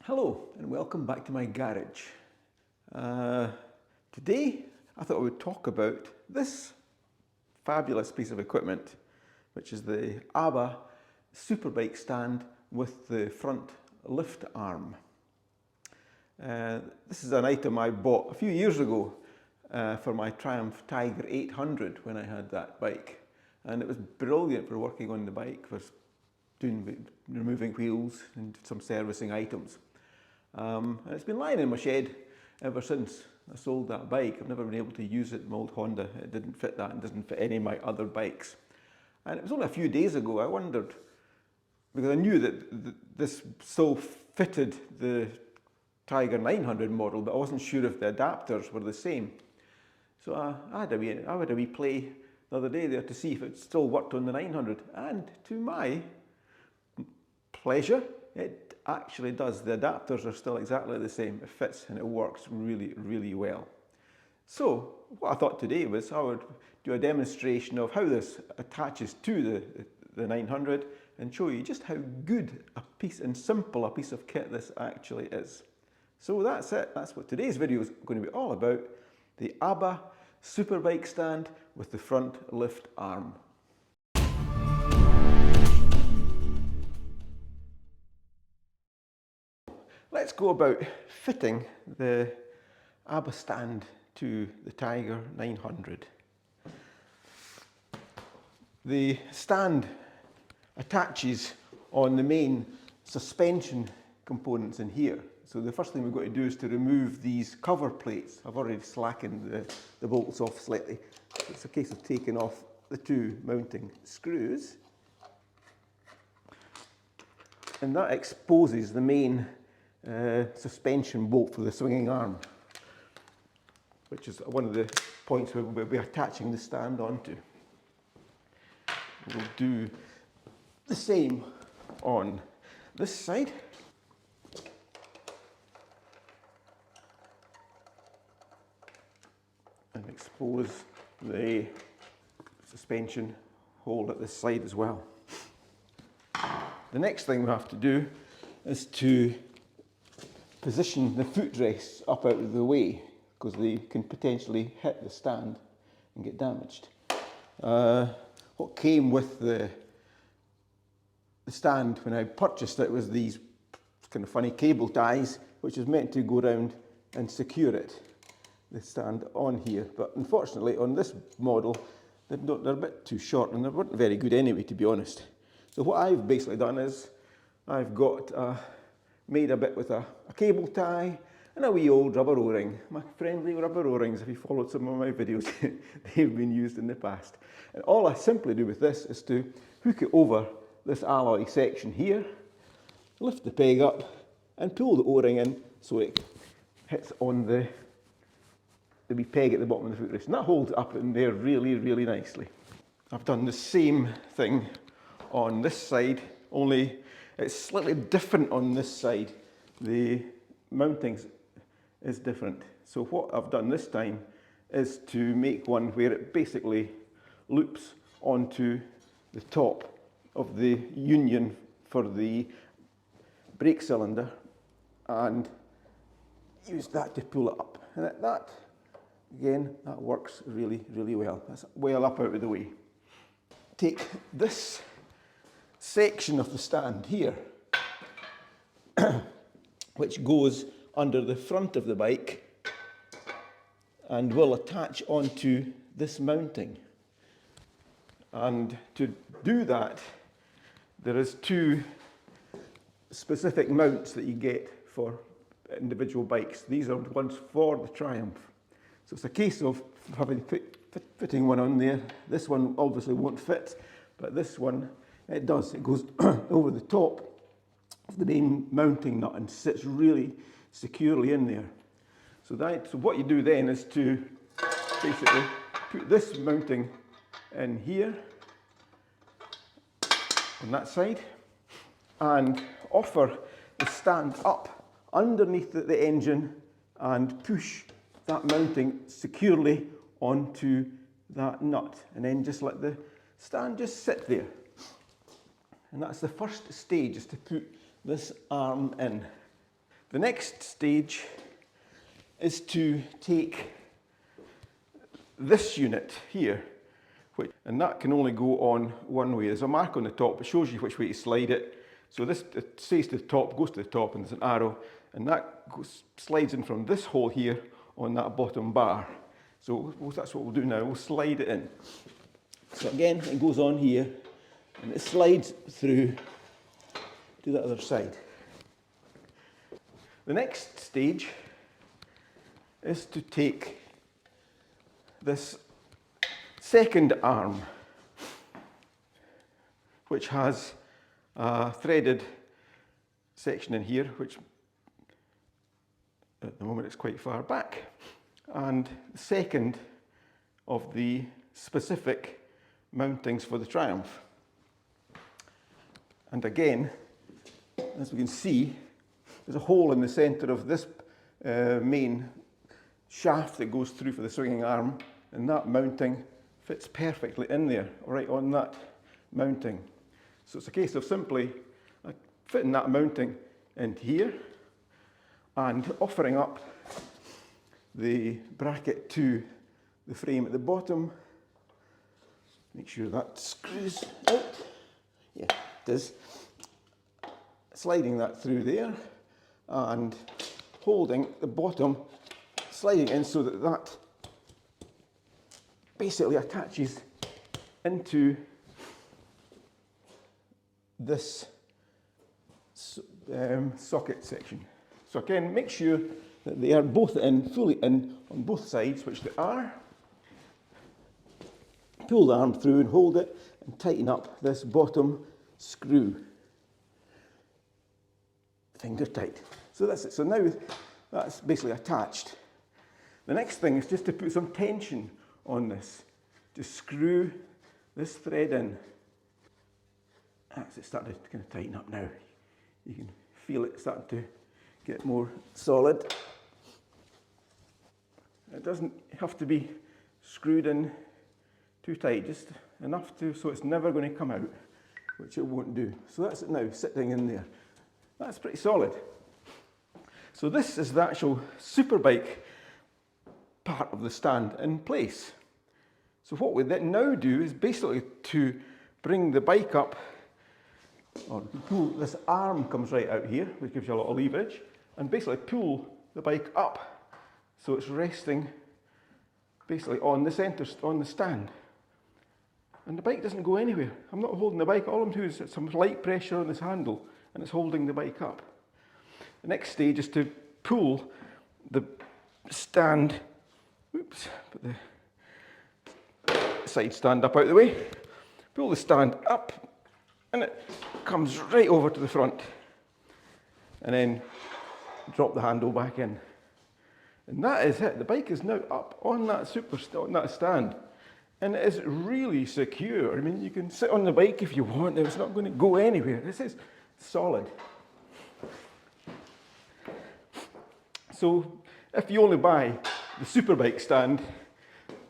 Hello and welcome back to my garage. Today I thought I would talk about this fabulous piece of equipment, which is the ABBA Superbike stand with the front lift arm. This is an item I bought a few years ago for my Triumph Tiger 800 when I had that bike, and it was brilliant for working on the bike, for removing wheels and some servicing items. And it's been lying in my shed ever since I sold that bike. I've never been able to use it in my old Honda. It didn't fit that and doesn't fit any of my other bikes. And it was only a few days ago I wondered, because I knew that this still fitted the Tiger 900 model, but I wasn't sure if the adapters were the same. So I had a wee play the other day there to see if it still worked on the 900, and to my pleasure, it actually does. The adapters are still exactly the same. It fits and it works really, really well. So what I thought today was I would do a demonstration of how this attaches to the 900 and show you just how good a piece and simple a piece of kit this actually is. So that's it. That's what today's video is going to be all about. The ABBA Superbike stand with the front lift arm. Let's go about fitting the ABBA stand to the Tiger 900. The stand attaches on the main suspension components in here. So the first thing we've got to do is to remove these cover plates. I've already slackened the bolts off slightly. It's a case of taking off the two mounting screws. And that exposes the main suspension bolt for the swinging arm, which is one of the points where we'll be attaching the stand onto. We'll do the same on this side. And expose the suspension hole at this side as well. The next thing we have to do is to position the footrests up out of the way, because they can potentially hit the stand and get damaged. What came with the stand when I purchased it was these kind of funny cable ties, which is meant to go around and secure the stand on here. But unfortunately on this model they're a bit too short, and they weren't very good anyway, to be honest. So what I've basically done is I've got made a bit with a cable tie and a wee old rubber o-ring. My friendly rubber o-rings, if you followed some of my videos, they've been used in the past. And all I simply do with this is to hook it over this alloy section here, lift the peg up and pull the o-ring in so it hits on the wee peg at the bottom of the footrest. And that holds it up in there really, really nicely. I've done the same thing on this side, only it's slightly different on this side. The mounting is different. So what I've done this time is to make one where it basically loops onto the top of the union for the brake cylinder and use that to pull it up. And that again, that works really, really well. That's well up out of the way. Take this section of the stand here, which goes under the front of the bike and will attach onto this mounting. And to do that, there is two specific mounts that you get for individual bikes. These are ones for the Triumph. So it's a case of fitting one on there. This one obviously won't fit, but this one, it does. It goes over the top of the main mounting nut and sits really securely in there. So what you do then is to basically put this mounting in here on that side and offer the stand up underneath the engine and push that mounting securely onto that nut, and then just let the stand just sit there. And that's the first stage, is to put this arm in. The next stage is to take this unit here, and that can only go on one way. There's a mark on the top that shows you which way to slide it. So this, it says to the top, goes to the top, and there's an arrow, and that slides in from this hole here on that bottom bar. So that's what we'll do now, we'll slide it in. So again, it goes on here, and it slides through to the other side. The next stage is to take this second arm, which has a threaded section in here, which at the moment it's quite far back, and the second of the specific mountings for the Triumph. And again, as we can see, there's a hole in the centre of this main shaft that goes through for the swinging arm, and that mounting fits perfectly in there, right on that mounting. So it's a case of simply fitting that mounting into here and offering up the bracket to the frame at the bottom. Make sure that screws out. Yeah, it does. Sliding that through there and holding the bottom, sliding in so that that basically attaches into this socket section. So again, make sure that they are both in, fully in on both sides, which they are. Pull the arm through and hold it and tighten up this bottom screw. Finger tight. So that's it. So now that's basically attached. The next thing is just to put some tension on this. Just screw this thread in. As it's starting to kind of tighten up now. You can feel it starting to get more solid. It doesn't have to be screwed in too tight, just enough to so it's never going to come out, which it won't do. So that's it now, sitting in there. That's pretty solid. So this is the actual Superbike part of the stand in place. So what we then now do is basically to bring the bike up, or pull, this arm comes right out here, which gives you a lot of leverage, and basically pull the bike up so it's resting basically on the centre, on the stand. And the bike doesn't go anywhere. I'm not holding the bike, all I'm doing is some light pressure on this handle and it's holding the bike up. The next stage is to pull the stand, oops, put the side stand up out of the way, pull the stand up and it comes right over to the front, and then drop the handle back in. And that is it. The bike is now up on that stand, and it is really secure. I mean, you can sit on the bike if you want, and it's not going to go anywhere. This is solid. So if you only buy the Superbike stand,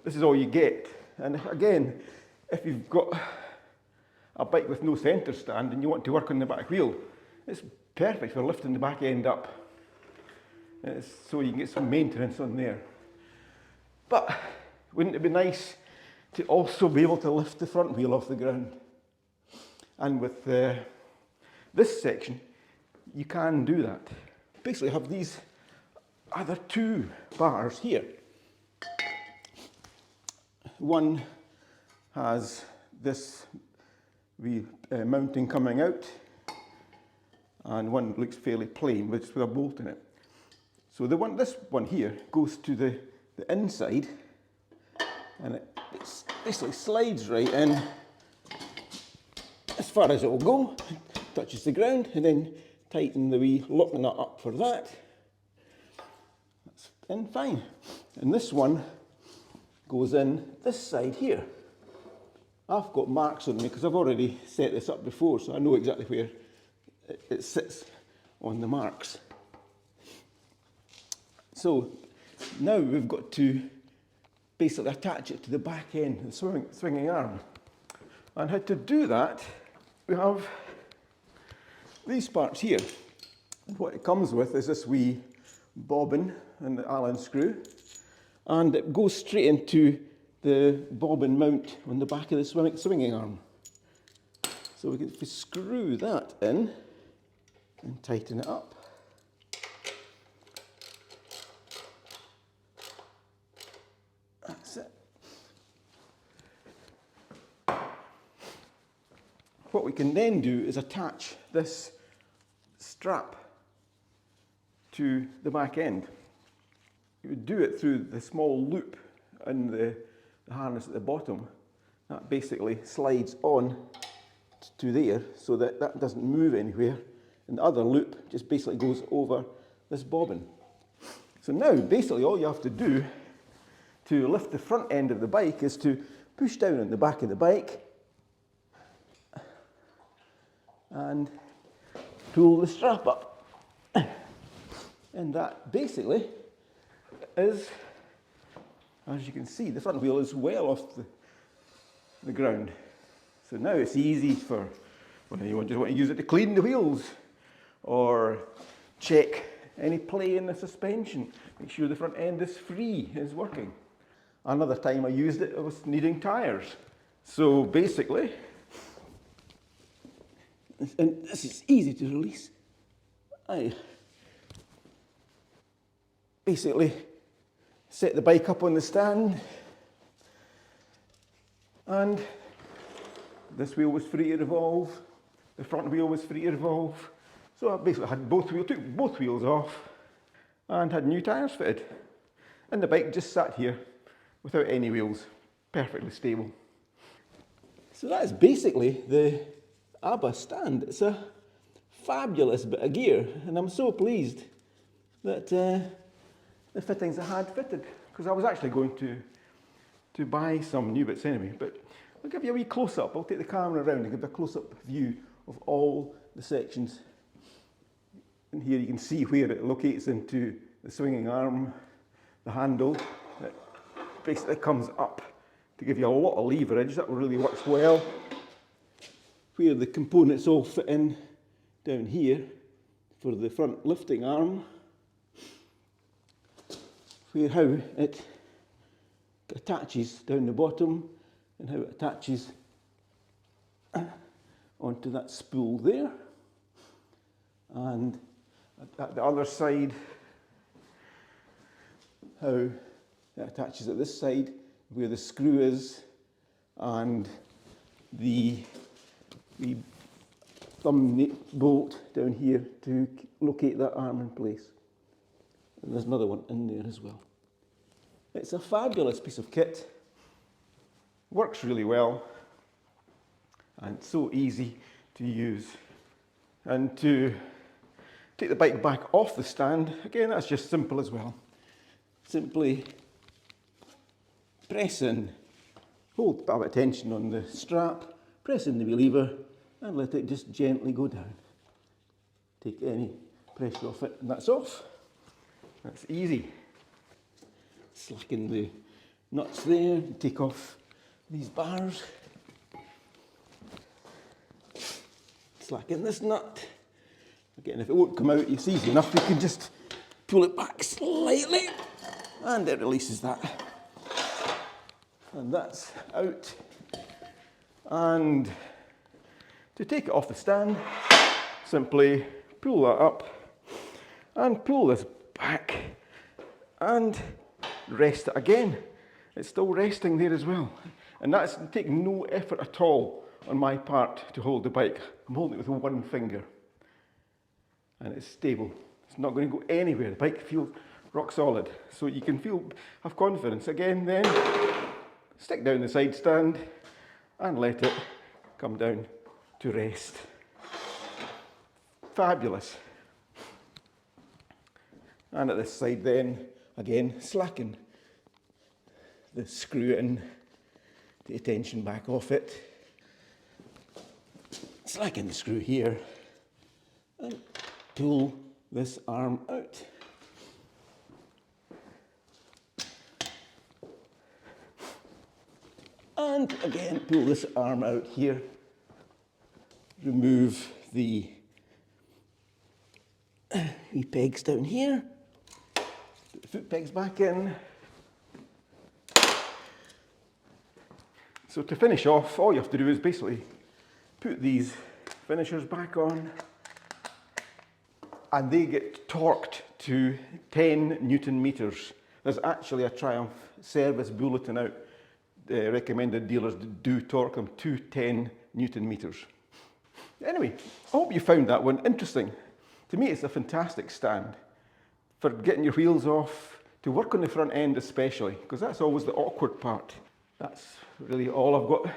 this is all you get. And again, if you've got a bike with no centre stand and you want to work on the back wheel, it's perfect for lifting the back end up. So you can get some maintenance on there. But wouldn't it be nice to also be able to lift the front wheel off the ground? And with this section, you can do that. Basically have these other two bars here. One has this mounting coming out, and one looks fairly plain, but it's with a bolt in it. So this one here goes to the inside, and it basically slides right in as far as it will go, touches the ground, and then tighten the wee lock nut up for that. That's in fine. And this one goes in this side here. I've got marks on me because I've already set this up before, so I know exactly where it sits on the marks. So now we've got to basically attach it to the back end, the swinging arm. And how to do that, we have these parts here. What it comes with is this wee bobbin and the Allen screw, and it goes straight into the bobbin mount on the back of the swinging arm. So we can screw that in and tighten it up. That's it. What we can then do is attach this strap to the back end. You would do it through the small loop in the harness at the bottom. That basically slides on to there so that that doesn't move anywhere, and the other loop just basically goes over this bobbin. So now basically all you have to do to lift the front end of the bike is to push down on the back of the bike and pull the strap up. And that basically is, as you can see, the front wheel is well off the ground. So now it's easy for when you just want to use it to clean the wheels or check any play in the suspension. Make sure the front end is free, is working. Another time I used it, I was needing tyres. So basically, and this is easy to release, I basically set the bike up on the stand, and this wheel was free to revolve, the front wheel was free to revolve. So I basically had took both wheels off and had new tyres fitted. And the bike just sat here without any wheels, perfectly stable. So that is basically the ABBA stand. It's a fabulous bit of gear, and I'm so pleased that the fittings I had fitted, because I was actually going to buy some new bits anyway. But I'll give you a wee close-up. I'll take the camera around and give a close-up view of all the sections. And here you can see where it locates into the swinging arm, the handle. It basically comes up to give you a lot of leverage. That really works well. Where the components all fit in down here for the front lifting arm. Where how it attaches down the bottom and how it attaches onto that spool there. And at the other side, how it attaches at this side, where the screw is, and the thumb bolt down here to locate that arm in place. And there's another one in there as well. It's a fabulous piece of kit. Works really well, and so easy to use. And to take the bike back off the stand, again, that's just simple as well. Simply press in, hold a bit of tension on the strap, press in the wee lever, and let it just gently go down. Take any pressure off it, and that's off. That's easy. Slacken the nuts there, take off these bars. Slacken this nut. Again, if it won't come out, it's easy enough. You can just pull it back slightly, and it releases that. And that's out. And to take it off the stand, simply pull that up and pull this back and rest it again. It's still resting there as well. And that's taking no effort at all on my part to hold the bike. I'm holding it with one finger. And it's stable. It's not going to go anywhere. The bike feels rock solid. So you can have confidence. Again then, stick down the side stand and let it come down to rest. Fabulous. And at this side then, again, slacken the screw in, the tension back off it. Slacken the screw here and pull this arm out. And again, pull this arm out here. Remove the wee pegs down here. Put the foot pegs back in. So to finish off, all you have to do is basically put these finishers back on, and they get torqued to 10 Newton meters. There's actually a Triumph service bulletin out. Recommended dealers do torque them to 10 Newton meters. Anyway, I hope you found that one interesting. To me, it's a fantastic stand for getting your wheels off, to work on the front end especially, because that's always the awkward part. That's really all I've got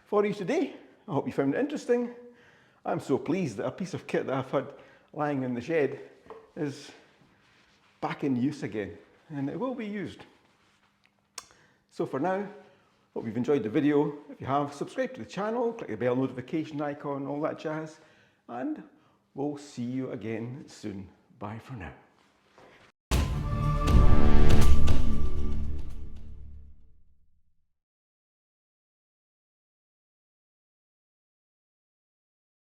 for you today. I hope you found it interesting. I'm so pleased that a piece of kit that I've had lying in the shed is back in use again, and it will be used. So for now, hope you've enjoyed the video. If you have, subscribe to the channel, click the bell notification icon, all that jazz, and we'll see you again soon. Bye for now.